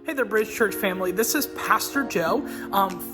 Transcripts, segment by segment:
Hey there, Bridge Church family. This is Pastor Joe.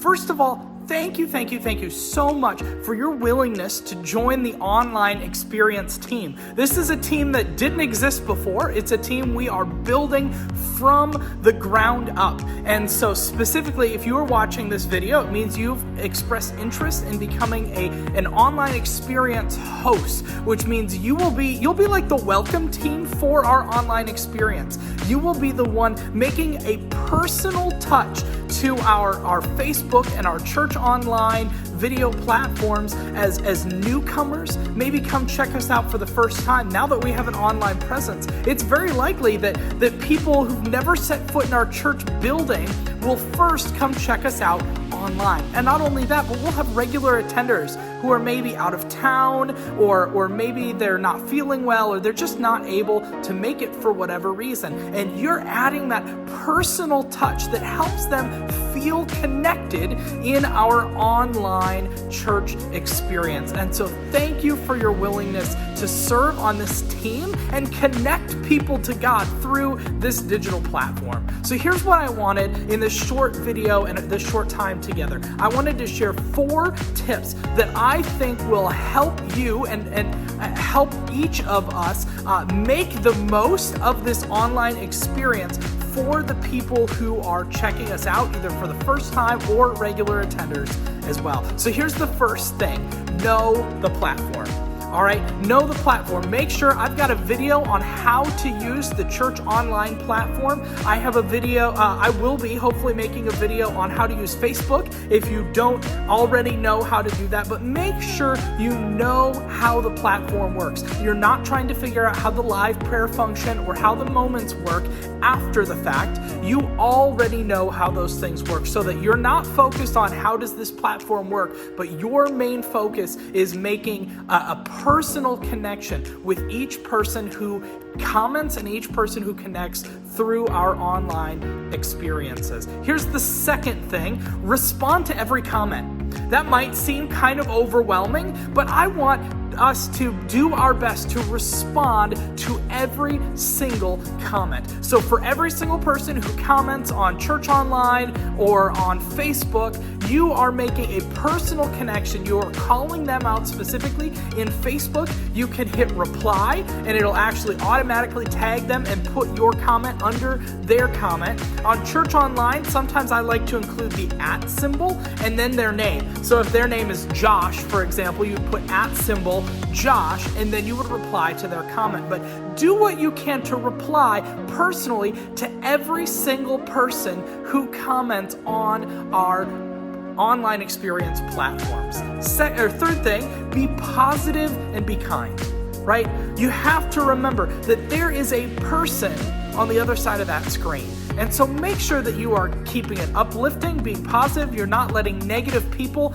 First of all, thank you so much for your willingness to join the online experience team. This is a team that didn't exist before. It's a team we are building from the ground up. And so specifically, if you are watching this video, it means you've expressed interest in becoming an online experience host, which means you'll be like the welcome team for our online experience. You will be the one making a personal touch to our Facebook and our church online video platforms as newcomers. Maybe come check us out for the first time. Now that we have an online presence, it's very likely that people who've never set foot in our church building will first come check us out online. And not only that, but we'll have regular attenders who are maybe out of town or maybe they're not feeling well or they're just not able to make it for whatever reason. And you're adding that personal touch that helps them feel connected in our online church experience. And so thank you for your willingness to serve on this team and connect people to God through this digital platform. So here's what I wanted in this short video and this short time together. I wanted to share 4 tips that I think will help you and help each of us make the most of this online experience for the people who are checking us out, either for the first time or regular attenders as well. So here's the first thing: know the platform. All right, know the platform. Make sure I've got a video on how to use the church online platform. I have a video, I will be hopefully making a video on how to use Facebook if you don't already know how to do that, but make sure you know how the platform works. You're not trying to figure out how the live prayer function or how the moments work after the fact. You already know how those things work, so that you're not focused on how does this platform work, but your main focus is making a personal connection with each person who comments and each person who connects through our online experiences. Here's the second thing: respond to every comment. That might seem kind of overwhelming, but I want us to do our best to respond to every single comment. So for every single person who comments on Church Online or on Facebook, you are making a personal connection. You are calling them out specifically. In Facebook, you can hit reply and it'll actually automatically tag them and put your comment under their comment. On Church Online, sometimes I like to include the @ symbol and then their name. So if their name is Josh, for example, you would put @ Josh, and then you would reply to their comment. But do what you can to reply personally to every single person who comments on our online experience platforms. Third thing, be positive and be kind, right? You have to remember that there is a person on the other side of that screen. And so make sure that you are keeping it uplifting, being positive. You're not letting negative people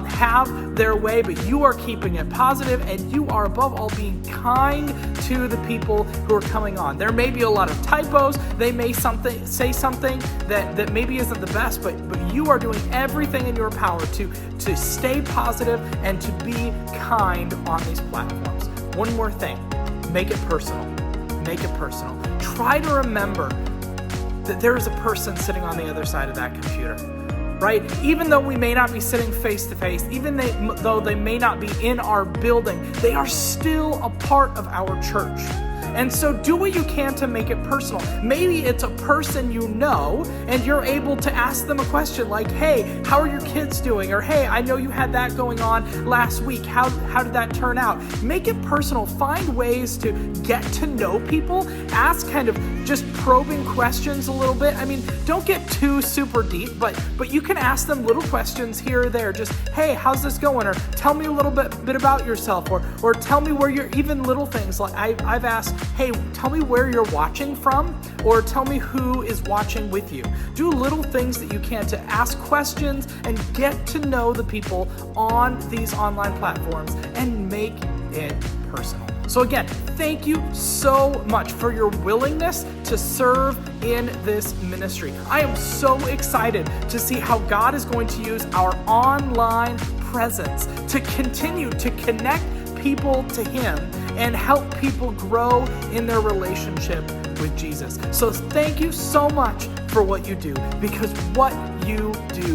have their way, but you are keeping it positive, and you are above all being kind to the people who are coming on. There may be a lot of typos. They may say something that maybe isn't the best, but you are doing everything in your power to stay positive and to be kind on these platforms. One more thing: make it personal. Make it personal. Try to remember that there is a person sitting on the other side of that computer, right? Even though we may not be sitting face to face, even though they may not be in our building, they are still a part of our church. And so do what you can to make it personal. Maybe it's a person you know, and you're able to ask them a question like, hey, how are your kids doing? Or, hey, I know you had that going on last week. How did that turn out? Make it personal. Find ways to get to know people. Ask kind of just probing questions a little bit. I mean, don't get too super deep, but you can ask them little questions here or there. Just, hey, how's this going? Or tell me a little bit about yourself. Or tell me where you're, even little things. Like I've asked, hey, tell me where you're watching from, or tell me who is watching with you. Do little things that you can to ask questions and get to know the people on these online platforms and make it personal. So again, thank you so much for your willingness to serve in this ministry. I am so excited to see how God is going to use our online presence to continue to connect people to Him and help people grow in their relationship with Jesus. So thank you so much for what you do, because what you do